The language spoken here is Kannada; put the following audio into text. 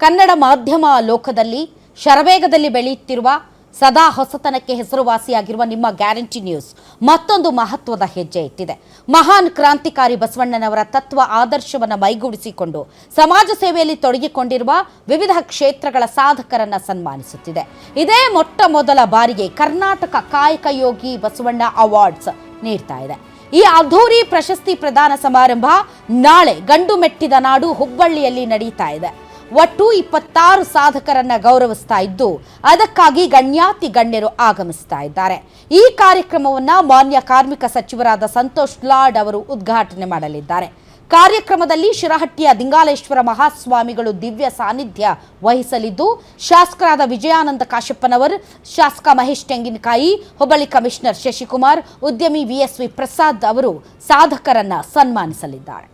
ಕನ್ನಡ ಮಾಧ್ಯಮ ಲೋಕದಲ್ಲಿ ಶರವೇಗದಲ್ಲಿ ಬೆಳೆಯುತ್ತಿರುವ ಸದಾ ಹೊಸತನಕ್ಕೆ ಹೆಸರುವಾಸಿಯಾಗಿರುವ ನಿಮ್ಮ ಗ್ಯಾರಂಟಿ ನ್ಯೂಸ್ ಮತ್ತೊಂದು ಮಹತ್ವದ ಹೆಜ್ಜೆ ಇಟ್ಟಿದೆ. ಮಹಾನ್ ಕ್ರಾಂತಿಕಾರಿ ಬಸವಣ್ಣನವರ ತತ್ವ ಆದರ್ಶವನ್ನು ಮೈಗೂಡಿಸಿಕೊಂಡು ಸಮಾಜ ಸೇವೆಯಲ್ಲಿ ತೊಡಗಿಕೊಂಡಿರುವ ವಿವಿಧ ಕ್ಷೇತ್ರಗಳ ಸಾಧಕರನ್ನ ಸನ್ಮಾನಿಸುತ್ತಿದೆ. ಇದೇ ಮೊಟ್ಟ ಮೊದಲ ಬಾರಿಗೆ ಕರ್ನಾಟಕ ಕಾಯಕ ಯೋಗಿ ಬಸವಣ್ಣ ಅವಾರ್ಡ್ಸ್ ನೀಡ್ತಾ ಇದೆ. ಈ ಅದ್ಧೂರಿ ಪ್ರಶಸ್ತಿ ಪ್ರದಾನ ಸಮಾರಂಭ ನಾಳೆ ಗಂಡು ಮೆಟ್ಟಿದ ನಾಡು ಹುಬ್ಬಳ್ಳಿಯಲ್ಲಿ ನಡೀತಾ ಇದೆ. ಒಟ್ಟು 26 ಸಾಧಕರನ್ನ ಗೌರವಿಸ್ತಾ ಇದ್ದು ಅದಕ್ಕಾಗಿ ಗಣ್ಯಾತಿ ಗಣ್ಯರು ಆಗಮಿಸ್ತಾ ಇದ್ದಾರೆ. ಈ ಕಾರ್ಯಕ್ರಮವನ್ನ ಮಾನ್ಯ ಕಾರ್ಮಿಕ ಸಚಿವರಾದ ಸಂತೋಷ್ ಲಾಡ್ ಅವರು ಉದ್ಘಾಟನೆ ಮಾಡಲಿದ್ದಾರೆ. ಕಾರ್ಯಕ್ರಮದಲ್ಲಿ ಶಿರಹಟ್ಟಿಯ ದಿಂಗಾಲೇಶ್ವರ ಮಹಾಸ್ವಾಮಿಗಳು ದಿವ್ಯ ಸಾನ್ನಿಧ್ಯ ವಹಿಸಲಿದ್ದು ಶಾಸಕರಾದ ವಿಜಯಾನಂದ ಕಾಶಪ್ಪನವರ್, ಶಾಸಕ ಮಹೇಶ್ ತೆಂಗಿನಕಾಯಿ, ಹುಬ್ಬಳ್ಳಿ ಕಮಿಷನರ್ ಶಶಿಕುಮಾರ್, ಉದ್ಯಮಿ VSV ಪ್ರಸಾದ್ ಅವರು ಸಾಧಕರನ್ನ ಸನ್ಮಾನಿಸಲಿದ್ದಾರೆ.